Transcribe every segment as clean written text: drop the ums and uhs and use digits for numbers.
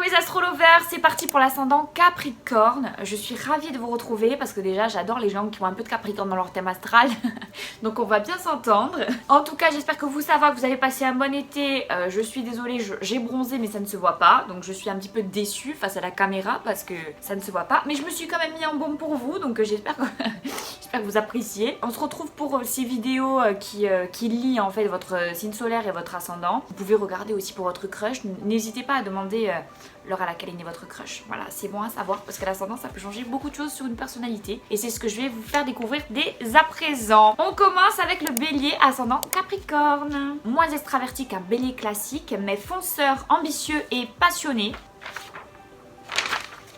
mes astrolovers, c'est parti pour l'ascendant Capricorne. Je suis ravie de vous retrouver parce que déjà j'adore les gens qui ont un peu de Capricorne dans leur thème astral. Donc on va bien s'entendre. En tout cas j'espère que ça va, que vous avez passé un bon été. Je suis désolée, j'ai bronzé mais ça ne se voit pas. Donc je suis un petit peu déçue face à la caméra parce que ça ne se voit pas. Mais je me suis quand même mis en baume pour vous, donc j'espère que... j'espère que vous appréciez. On se retrouve pour ces vidéos qui lient en fait votre signe solaire et votre ascendant. Vous pouvez regarder aussi pour votre crush. N'hésitez pas à demander l'heure à laquelle est né votre crush. Voilà, c'est bon à savoir parce que l'ascendant ça peut changer beaucoup de choses sur une personnalité. Et c'est ce que je vais vous faire découvrir dès à présent. On commence avec le bélier ascendant Capricorne. Moins extraverti qu'un bélier classique, mais fonceur, ambitieux et passionné.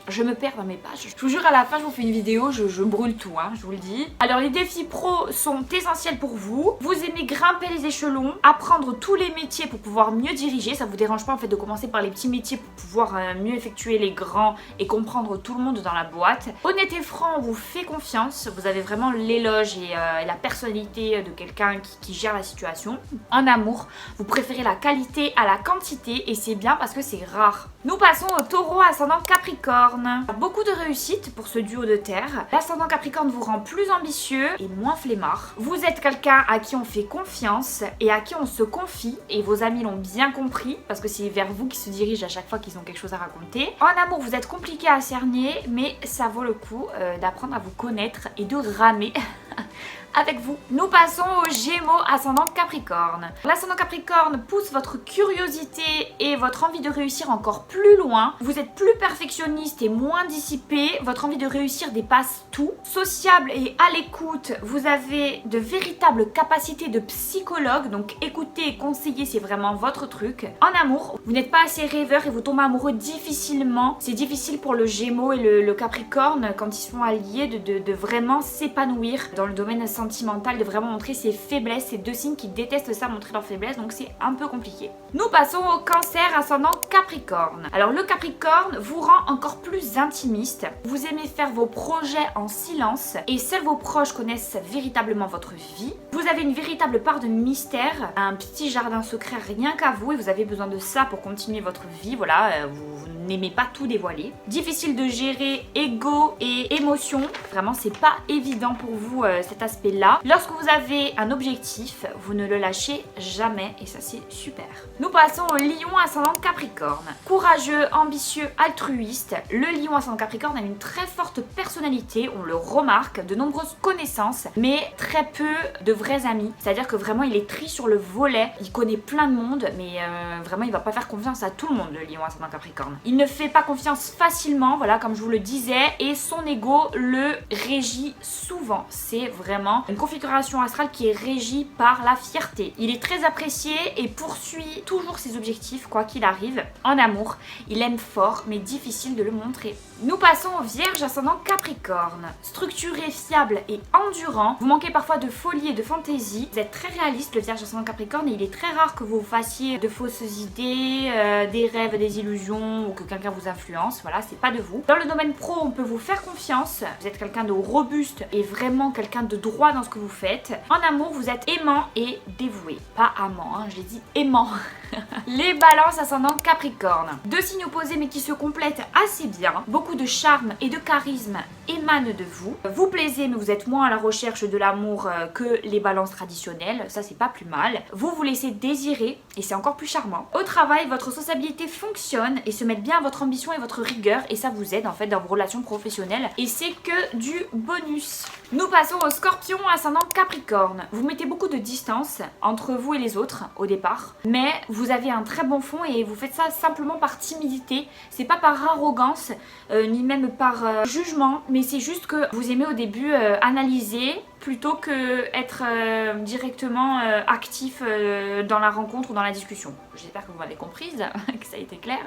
Je me perds dans mes pages. Je vous jure, à la fin, je vous fais une vidéo, je brûle tout, hein, je vous le dis. Alors, les défis pro sont essentiels pour vous. Vous aimez grimper les échelons, apprendre tous les métiers pour pouvoir mieux diriger. Ça vous dérange pas, en fait, de commencer par les petits métiers pour pouvoir mieux effectuer les grands et comprendre tout le monde dans la boîte. Honnête et franc, on vous fait confiance. Vous avez vraiment l'éloge et la personnalité de quelqu'un qui gère la situation. En amour, vous préférez la qualité à la quantité et c'est bien parce que c'est rare. Nous passons au taureau ascendant Capricorne. Beaucoup de réussite pour ce duo de terre. L'ascendant Capricorne vous rend plus ambitieux et moins flemmard. Vous êtes quelqu'un à qui on fait confiance et à qui on se confie et vos amis l'ont bien compris parce que c'est vers vous qu'ils se dirigent à chaque fois qu'ils ont quelque chose à raconter. En amour, vous êtes compliqué à cerner mais ça vaut le coup d'apprendre à vous connaître et de ramer avec vous. Nous passons aux Gémeaux ascendant Capricorne. L'ascendant Capricorne pousse votre curiosité et votre envie de réussir encore plus loin. Vous êtes plus perfectionniste et moins dissipé. Votre envie de réussir dépasse tout. Sociable et à l'écoute, vous avez de véritables capacités de psychologue. Donc écouter et conseiller, c'est vraiment votre truc. En amour, vous n'êtes pas assez rêveur et vous tombez amoureux difficilement. C'est difficile pour le Gémeaux et le Capricorne quand ils sont alliés de vraiment s'épanouir dans le domaine sentimental, de vraiment montrer ses faiblesses. C'est deux signes qui détestent ça, montrer leurs faiblesses, donc c'est un peu compliqué. Nous passons au Cancer ascendant Capricorne. Alors le Capricorne vous rend encore plus intimiste. Vous aimez faire vos projets en silence et seuls vos proches connaissent véritablement votre vie. Vous avez une véritable part de mystère, un petit jardin secret rien qu'à vous et vous avez besoin de ça pour continuer votre vie. Voilà, vous n'aimez pas tout dévoiler. Difficile de gérer ego et émotion. Vraiment, c'est pas évident pour vous cet aspect-là. Lorsque vous avez un objectif, vous ne le lâchez jamais et ça c'est super. Nous passons au Lion ascendant Capricorne. Courageux, ambitieux, altruiste, le Lion ascendant Capricorne a une très forte personnalité, on le remarque, de nombreuses connaissances, mais très peu de vrais amis. C'est-à-dire que vraiment il est tri sur le volet, il connaît plein de monde, mais vraiment il va pas faire confiance à tout le monde, le Lion ascendant Capricorne. Il ne fait pas confiance facilement, voilà, comme je vous le disais, et son ego le régit souvent. C'est vraiment une configuration astrale qui est régie par la fierté. Il est très apprécié et poursuit toujours ses objectifs quoi qu'il arrive. En amour, il aime fort mais difficile de le montrer. Nous passons au Vierge ascendant Capricorne. Structuré, fiable et endurant, vous manquez parfois de folie et de fantaisie. Vous êtes très réaliste, le Vierge ascendant Capricorne, et il est très rare que vous fassiez de fausses idées, des rêves, des illusions ou que quelqu'un vous influence. Voilà, c'est pas de vous. Dans le domaine pro, on peut vous faire confiance. Vous êtes quelqu'un de robuste et vraiment quelqu'un de droit dans ce que vous faites. En amour, vous êtes aimant et dévoué. Pas amant, hein, je l'ai dit aimant. Les balances ascendant Capricorne. Deux signes opposés mais qui se complètent assez bien. Beaucoup de charme et de charisme émanent de vous. Vous plaisez mais vous êtes moins à la recherche de l'amour que les balances traditionnelles. Ça c'est pas plus mal. Vous vous laissez désirer et c'est encore plus charmant. Au travail, votre sociabilité fonctionne et se met bien à votre ambition et votre rigueur et ça vous aide en fait dans vos relations professionnelles et c'est que du bonus. Nous passons au Scorpion ascendant Capricorne. Vous mettez beaucoup de distance entre vous et les autres au départ, mais vous avez un très bon fond et vous faites ça simplement par timidité. C'est pas par arrogance ni même par jugement, mais c'est juste que vous aimez au début analyser plutôt que être directement actif dans la rencontre ou dans la discussion. J'espère que vous m'avez comprise, que ça a été clair,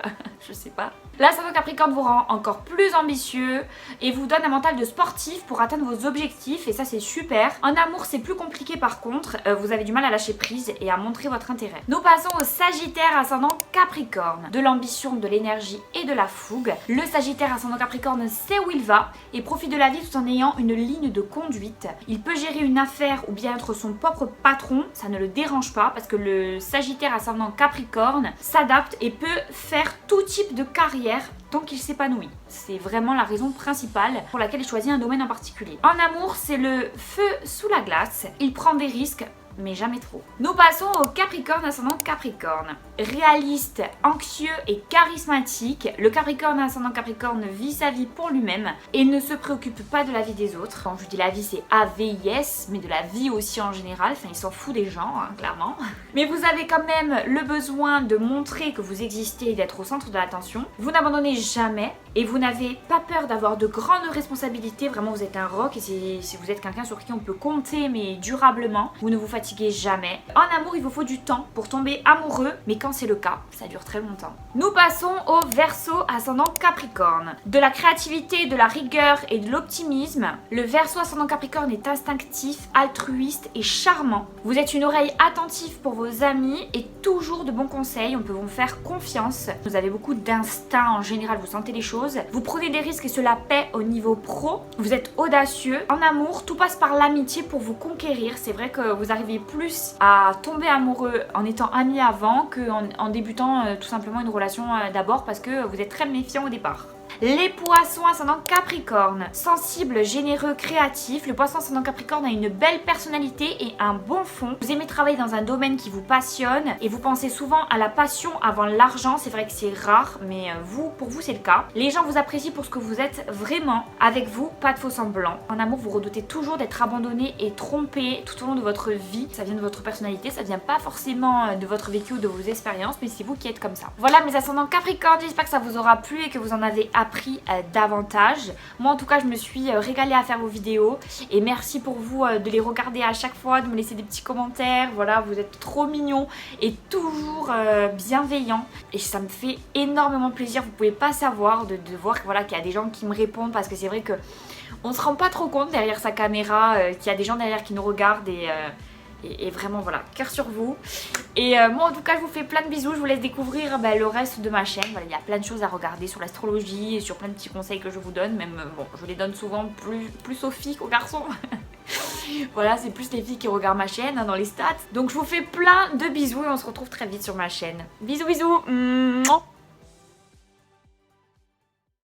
je sais pas. L'ascendant Capricorne vous rend encore plus ambitieux et vous donne un mental de sportif pour atteindre vos objectifs et ça c'est super. En amour c'est plus compliqué par contre, vous avez du mal à lâcher prise et à montrer votre intérêt. Nous passons au Sagittaire ascendant Capricorne. De l'ambition, de l'énergie et de la fougue. Le Sagittaire ascendant Capricorne sait où il va et profite de la vie tout en ayant une ligne de conduite. Il peut gérer une affaire ou bien être son propre patron, ça ne le dérange pas parce que le Sagittaire ascendant Capricorne s'adapte et peut faire tout type de carrière tant qu'il s'épanouit. C'est vraiment la raison principale pour laquelle il choisit un domaine en particulier. En amour, c'est le feu sous la glace. Il prend des risques, mais jamais trop. Nous passons au Capricorne ascendant Capricorne. Réaliste, anxieux et charismatique, le Capricorne ascendant Capricorne vit sa vie pour lui-même et ne se préoccupe pas de la vie des autres. Quand je dis la vie, c'est AVIS, mais de la vie aussi en général. Enfin, il s'en fout des gens, hein, clairement. Mais vous avez quand même le besoin de montrer que vous existez et d'être au centre de l'attention. Vous n'abandonnez jamais et vous n'avez pas peur d'avoir de grandes responsabilités. Vraiment, vous êtes un roc et si vous êtes quelqu'un sur qui on peut compter, mais durablement, vous ne vous fatiguez jamais. En amour, il vous faut du temps pour tomber amoureux, mais quand c'est le cas, ça dure très longtemps. Nous passons au Verseau ascendant Capricorne. De la créativité, de la rigueur et de l'optimisme, le Verseau ascendant Capricorne est instinctif, altruiste et charmant. Vous êtes une oreille attentive pour vos amis et toujours de bons conseils, on peut vous faire confiance. Vous avez beaucoup d'instinct en général, vous sentez les choses. Vous prenez des risques et cela paie au niveau pro. Vous êtes audacieux. En amour, tout passe par l'amitié pour vous conquérir. C'est vrai que vous arrivez plus à tomber amoureux en étant amis avant qu'en débutant tout simplement une relation d'abord parce que vous êtes très méfiant au départ. Les poissons ascendant Capricorne, sensible, généreux, créatif, le poisson ascendant Capricorne a une belle personnalité et un bon fond. Vous aimez travailler dans un domaine qui vous passionne et vous pensez souvent à la passion avant l'argent. C'est vrai que c'est rare, mais pour vous c'est le cas. Les gens vous apprécient pour ce que vous êtes vraiment. Avec vous, pas de faux semblants. En amour, vous redoutez toujours d'être abandonné et trompé tout au long de votre vie. Ça vient de votre personnalité, ça vient pas forcément de votre vécu ou de vos expériences, mais c'est vous qui êtes comme ça. Voilà mes ascendants Capricorne, j'espère que ça vous aura plu et que vous en avez appris davantage. Moi en tout cas je me suis régalée à faire vos vidéos et merci pour vous de les regarder à chaque fois, de me laisser des petits commentaires. Voilà, vous êtes trop mignons et toujours bienveillants et ça me fait énormément plaisir. Vous pouvez pas savoir de voir voilà, qu'il y a des gens qui me répondent parce que c'est vrai que on se rend pas trop compte derrière sa caméra qu'il y a des gens derrière qui nous regardent et vraiment voilà, cœur sur vous. Et moi en tout cas je vous fais plein de bisous, je vous laisse découvrir le reste de ma chaîne. Voilà, il y a plein de choses à regarder sur l'astrologie et sur plein de petits conseils que je vous donne. Même bon, je les donne souvent plus aux filles qu'aux garçons. Voilà, c'est plus les filles qui regardent ma chaîne dans les stats. Donc je vous fais plein de bisous et on se retrouve très vite sur ma chaîne. Bisous bisous.